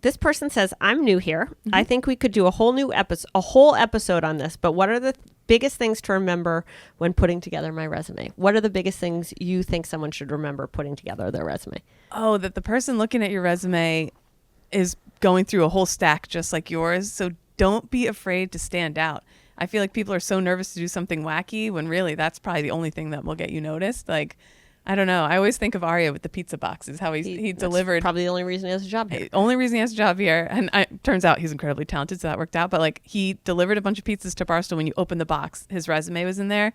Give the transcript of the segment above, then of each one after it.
this person says, I'm new here. I think we could do a whole episode on this, but what are the biggest things to remember when putting together my resume? What are the biggest things you think someone should remember putting together their resume? Oh, that the person looking at your resume is going through a whole stack just like yours. So don't be afraid to stand out. I feel like people are so nervous to do something wacky when really that's probably the only thing that will get you noticed. Like, I don't know. I always think of Arya with the pizza boxes, how he delivered. Probably the only reason he has a job here. Only reason he has a job here. And turns out he's incredibly talented, so that worked out. But like, he delivered a bunch of pizzas to Barstool. When you open the box, his resume was in there.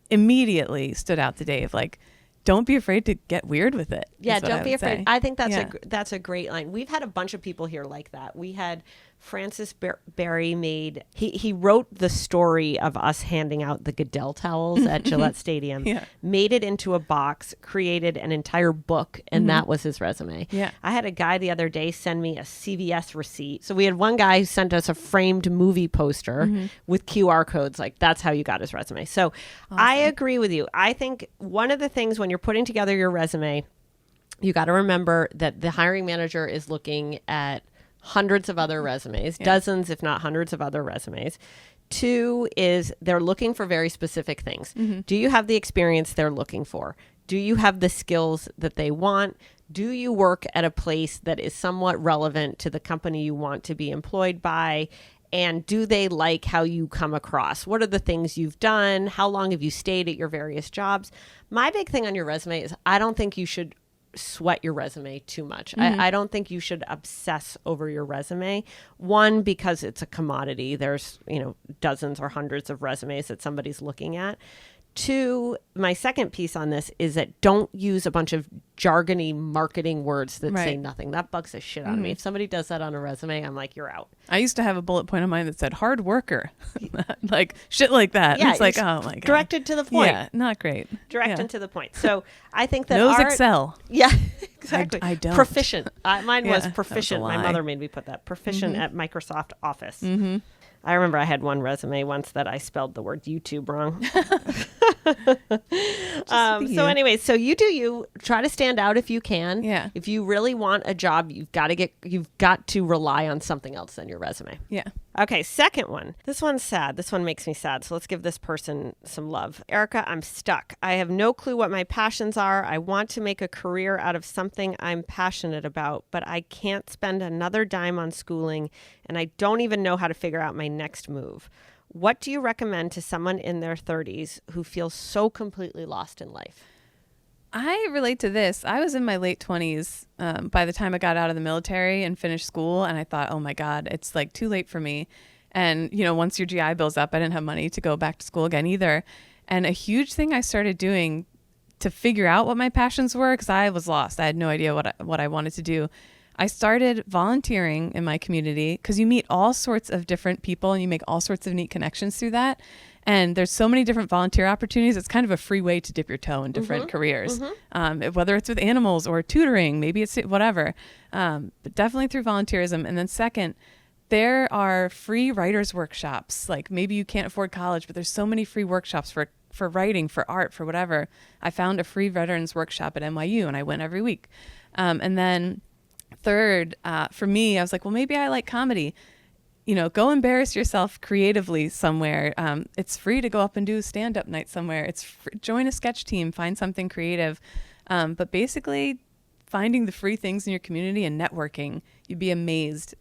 Immediately stood out to Dave. Like, don't be afraid to get weird with it. Yeah, don't be afraid. I think that's a great line. We've had a bunch of people here like that. We had Francis Berry he wrote the story of us handing out the Goodell towels at Gillette Stadium, made it into a box, created an entire book, and that was his resume. Yeah. I had a guy the other day send me a CVS receipt. So we had one guy who sent us a framed movie poster with QR codes. Like, that's how you got his resume. So awesome. I agree with you. I think one of the things when you're putting together your resume, you got to remember that the hiring manager is looking at hundreds of other resumes, dozens, if not hundreds of other resumes. 2 is they're looking for very specific things. Do you have the experience they're looking for? Do you have the skills that they want? Do you work at a place that is somewhat relevant to the company you want to be employed by? And do they like how you come across? What are the things you've done? How long have you stayed at your various jobs? My big thing on your resume is I don't think you should sweat your resume too much. I don't think you should obsess over your resume. One, because it's a commodity. There's, dozens or hundreds of resumes that somebody's looking at. 2, my second piece on this is that don't use a bunch of jargony marketing words that say nothing. That bugs the shit out of me. If somebody does that on a resume, I'm like, you're out. I used to have a bullet point on mine that said hard worker. Like shit like that. Yeah, it's like, oh my God. Directed to the point. Yeah, not great. Directed to the point. So I think that knows Excel. Yeah, exactly. I don't. Proficient. Mine was proficient. My mother made me put that. Proficient at Microsoft Office. I remember I had one resume once that I spelled the word YouTube wrong. So anyway, so you do you. Try to stand out if you can. Yeah. If you really want a job, you've got to rely on something else than your resume. Yeah. Okay, second one. This one's sad. This one makes me sad. So let's give this person some love. Erica, I'm stuck. I have no clue what my passions are. I want to make a career out of something I'm passionate about, but I can't spend another dime on schooling, and I don't even know how to figure out my next move. What do you recommend to someone in their 30s who feels so completely lost in life? I relate to this. I was in my late 20s by the time I got out of the military and finished school. And I thought, oh my God, it's like too late for me. And, once your GI Bill's up, I didn't have money to go back to school again either. And a huge thing I started doing to figure out what my passions were, because I was lost. I had no idea what I wanted to do. I started volunteering in my community because you meet all sorts of different people and you make all sorts of neat connections through that. And there's so many different volunteer opportunities. It's kind of a free way to dip your toe in different careers, whether it's with animals or tutoring, maybe it's whatever, but definitely through volunteerism. And then second, there are free writers workshops. Like maybe you can't afford college, but there's so many free workshops for writing, for art, for whatever. I found a free veterans workshop at NYU and I went every week. And then third, for me, I was like, well, maybe I like comedy. Go embarrass yourself creatively somewhere. It's free to go up and do a stand-up night somewhere. Join a sketch team, find something creative. But basically, finding the free things in your community and networking, you'd be amazed.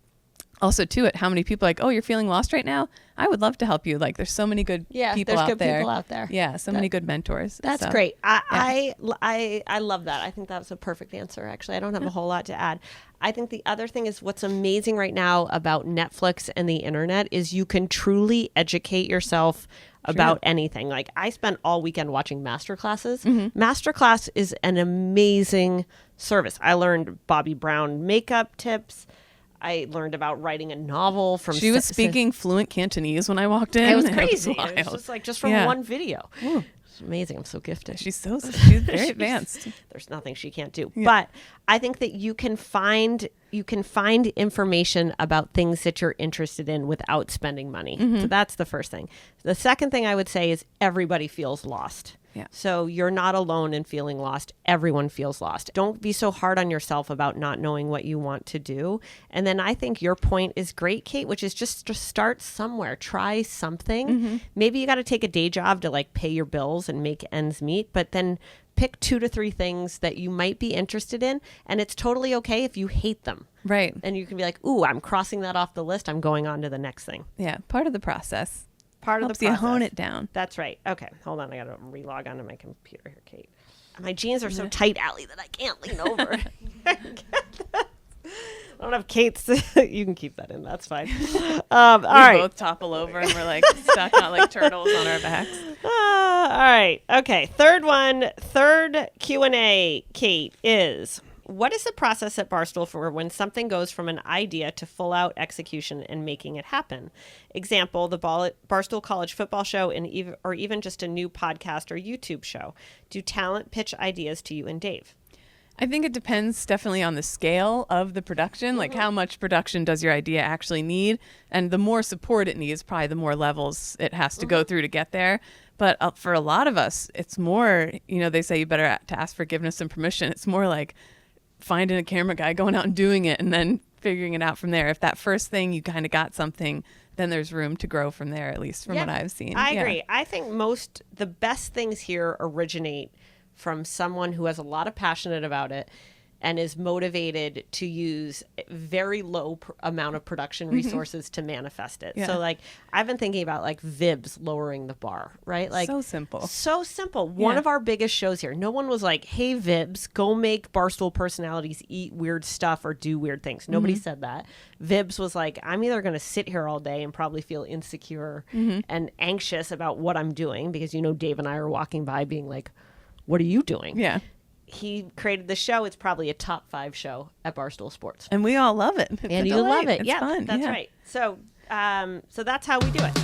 Also, too, at how many people are like, oh, you're feeling lost right now? I would love to help you. Like, there's so many good people out there. People out there. Yeah, many good mentors. That's great. I love that. I think that was a perfect answer, actually. I don't have a whole lot to add. I think the other thing is what's amazing right now about Netflix and the internet is you can truly educate yourself about anything. Like, I spent all weekend watching masterclasses. Masterclass is an amazing service. I learned Bobbi Brown makeup tips. I learned about writing a novel from... She was speaking fluent Cantonese when I walked in. It was crazy. It was just from one video. Ooh. It's amazing. I'm so gifted. She's very advanced. There's nothing she can't do. Yeah. But I think that you can find you can find information about things that you're interested in without spending money. So that's the first thing. The second thing I would say is everybody feels lost. Yeah. So you're not alone in feeling lost. Everyone feels lost. Don't be so hard on yourself about not knowing what you want to do. And then I think your point is great, Kate, which is just to start somewhere. Try something. Maybe you got to take a day job to like pay your bills and make ends meet, but then pick 2 to 3 things that you might be interested in. And it's totally okay if you hate them. Right. And you can be like, ooh, I'm crossing that off the list. I'm going on to the next thing. Yeah. Part of the process. Part Helps of the process. you hone it down. That's right. Okay. Hold on. I got to relog onto my computer here, Kate. My jeans are so tight, Allie, that I can't lean over. I don't have Kate's. You can keep that in. That's fine. All right. We both topple over and we're like stuck out like turtles on our backs. All right. Okay. Third Q&A, Kate, is... What is the process at Barstool for when something goes from an idea to full out execution and making it happen? Example, the Barstool College football show or even just a new podcast or YouTube show. Do talent pitch ideas to you and Dave? I think it depends definitely on the scale of the production, like how much production does your idea actually need? And the more support it needs, probably the more levels it has to go through to get there. But for a lot of us, it's more, they say you better to ask forgiveness and permission. It's more like finding a camera guy, going out and doing it, and then figuring it out from there. If that first thing you kind of got something, then there's room to grow from there, at least from what I've seen. I agree. I think the best things here originate from someone who has a lot of passion about it and is motivated to use very low amount of production resources to manifest it. Yeah. So like I've been thinking about like Vibs lowering the bar, right? Like so simple. One of our biggest shows here. No one was like, hey Vibs, go make Barstool personalities eat weird stuff or do weird things. Nobody said that. Vibs was like, I'm either going to sit here all day and probably feel insecure and anxious about what I'm doing because Dave and I are walking by being like, what are you doing? Yeah. He created the show. It's probably a top 5 show at Barstool Sports. And we all love it. And you love it. It's fun. That's right. So that's how we do it.